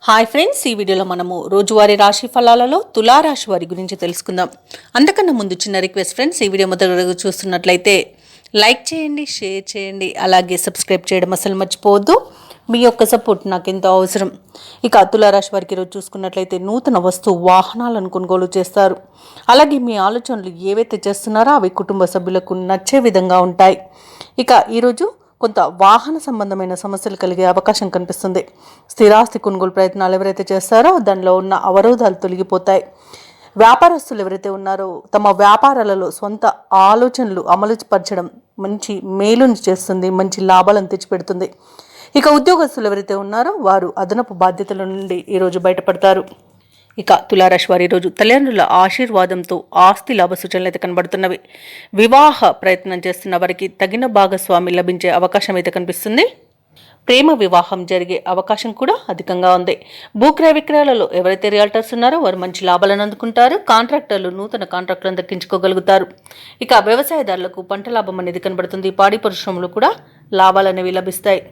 Hi friends, ఈ వీడియోలో మనము రోజువారీ రాశి ఫలాలలో తులారాశి వారి గురించి తెలుసుకుందాం. అంతకన్నా ముందు చిన్న రిక్వెస్ట్ ఫ్రెండ్స్, ఈ వీడియో మొదటి చూస్తున్నట్లయితే లైక్ చేయండి, షేర్ చేయండి, అలాగే సబ్స్క్రైబ్ చేయడం అసలు మర్చిపోవద్దు. మీ యొక్క సపోర్ట్ నాకు ఎంతో అవసరం. ఇక తులారాశి వారికి ఈరోజు చూసుకున్నట్లయితే నూతన వస్తు వాహనాలను కొనుగోలు చేస్తారు. అలాగే మీ ఆలోచనలు ఏవైతే చేస్తున్నారో అవి కుటుంబ సభ్యులకు నచ్చే విధంగా ఉంటాయి. ఇక ఈరోజు కొంత వాహన సంబంధమైన సమస్యలు కలిగే అవకాశం కనిపిస్తుంది. స్థిరాస్తి కొనుగోలు ప్రయత్నాలు ఎవరైతే చేస్తారో దానిలో ఉన్న అవరోధాలు తొలగిపోతాయి. వ్యాపారస్తులు ఎవరైతే ఉన్నారో తమ వ్యాపారాలలో సొంత ఆలోచనలు అమలు పరచడం మంచి మేలుని చేస్తుంది, మంచి లాభాలను తెచ్చిపెడుతుంది. ఇక ఉద్యోగస్తులు ఎవరైతే ఉన్నారో వారు అదనపు బాధ్యతల నుండి ఈరోజు బయటపడతారు. ఇక తులారాశి వారి ఈరోజు తల్లిదండ్రుల ఆశీర్వాదంతో ఆస్తి లాభ సూచనలు అయితే కనబడుతున్నవి. వివాహ ప్రయత్నం చేస్తున్న వారికి తగిన భాగస్వామి లభించే అవకాశం అయితే కనిపిస్తుంది. ప్రేమ వివాహం జరిగే అవకాశం కూడా అధికంగా ఉంది. భూక్రయ విక్రయాలలో ఎవరైతే రియల్టర్స్ ఉన్నారో వారు మంచి లాభాలను అందుకుంటారు. కాంట్రాక్టర్లు నూతన కాంట్రాక్టులను దక్కించుకోగలుగుతారు. ఇక వ్యవసాయదారులకు పంట లాభం అనేది కనబడుతుంది. పాడి పరిశ్రమలు కూడా లాభాలు అనేవి లభిస్తాయి.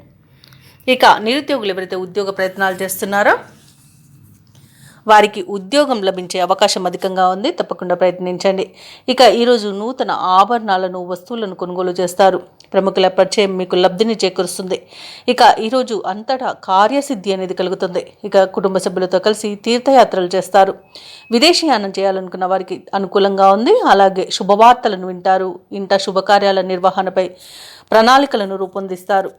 ఇక నిరుద్యోగులు ఎవరైతే ఉద్యోగ ప్రయత్నాలు చేస్తున్నారో వారికి ఉద్యోగం లభించే అవకాశం అధికంగా ఉంది. తప్పకుండా ప్రయత్నించండి. ఇక ఈరోజు నూతన ఆభరణాలను, వస్తువులను కొనుగోలు చేస్తారు. ప్రముఖుల పరిచయం మీకు లబ్ధిని చేకూరుస్తుంది. ఇక ఈరోజు అంతటా కార్యసిద్ధి అనేది కలుగుతుంది. ఇక కుటుంబ సభ్యులతో కలిసి తీర్థయాత్రలు చేస్తారు. విదేశీయానం చేయాలనుకున్న వారికి అనుకూలంగా ఉంది. అలాగే శుభవార్తలను వింటారు. ఇంట శుభకార్యాల నిర్వహణపై ప్రణాళికలను రూపొందిస్తారు.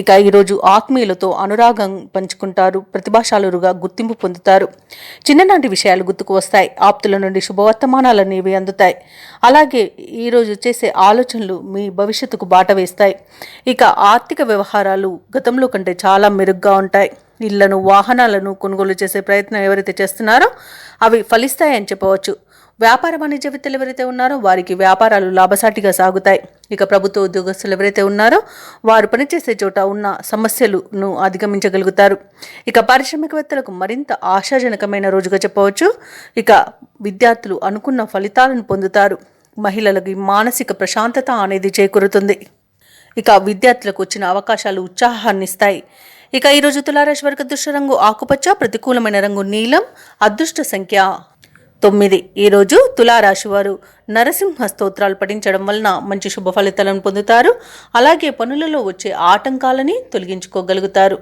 ఇక ఈరోజు ఆత్మీయులతో అనురాగం పంచుకుంటారు. ప్రతిభాశాలురుగా గుర్తింపు పొందుతారు. చిన్ననాటి విషయాలు గుర్తుకు వస్తాయి. ఆప్తుల నుండి శుభవర్తమానాలన్నీ ఇవి అందుతాయి. అలాగే ఈరోజు చేసే ఆలోచనలు మీ భవిష్యత్తుకు బాట వేస్తాయి. ఇక ఆర్థిక వ్యవహారాలు గతంలో కంటే చాలా మెరుగ్గా ఉంటాయి. ఇళ్లను, వాహనాలను కొనుగోలు చేసే ప్రయత్నం ఎవరైతే చేస్తున్నారో అవి ఫలిస్తాయని చెప్పవచ్చు. వ్యాపార వాణిజ్యవేత్తలు ఎవరైతే ఉన్నారో వారికి వ్యాపారాలు లాభసాటిగా సాగుతాయి. ఇక ప్రభుత్వ ఉద్యోగస్తులు ఎవరైతే ఉన్నారో వారు పనిచేసే చోట ఉన్న సమస్యలను అధిగమించగలుగుతారు. ఇక పారిశ్రామికవేత్తలకు మరింత ఆశాజనకమైన రోజుగా చెప్పవచ్చు. ఇక విద్యార్థులు అనుకున్న ఫలితాలను పొందుతారు. మహిళలకి మానసిక ప్రశాంతత అనేది చేకూరుతుంది. ఇక విద్యార్థులకు వచ్చిన అవకాశాలు ఉత్సాహాన్ని ఇస్తాయి. ఇక ఈరోజు తులారాశి వారికి అదృష్ట రంగు ఆకుపచ్చ, ప్రతికూలమైన రంగు నీలం, అదృష్ట సంఖ్య 9. ఈరోజు తులారాశి వారు నరసింహ స్తోత్రాలు పఠించడం వలన మంచి శుభ ఫలితాలను పొందుతారు. అలాగే పనులలో వచ్చే ఆటంకాలని తొలగించుకోగలుగుతారు.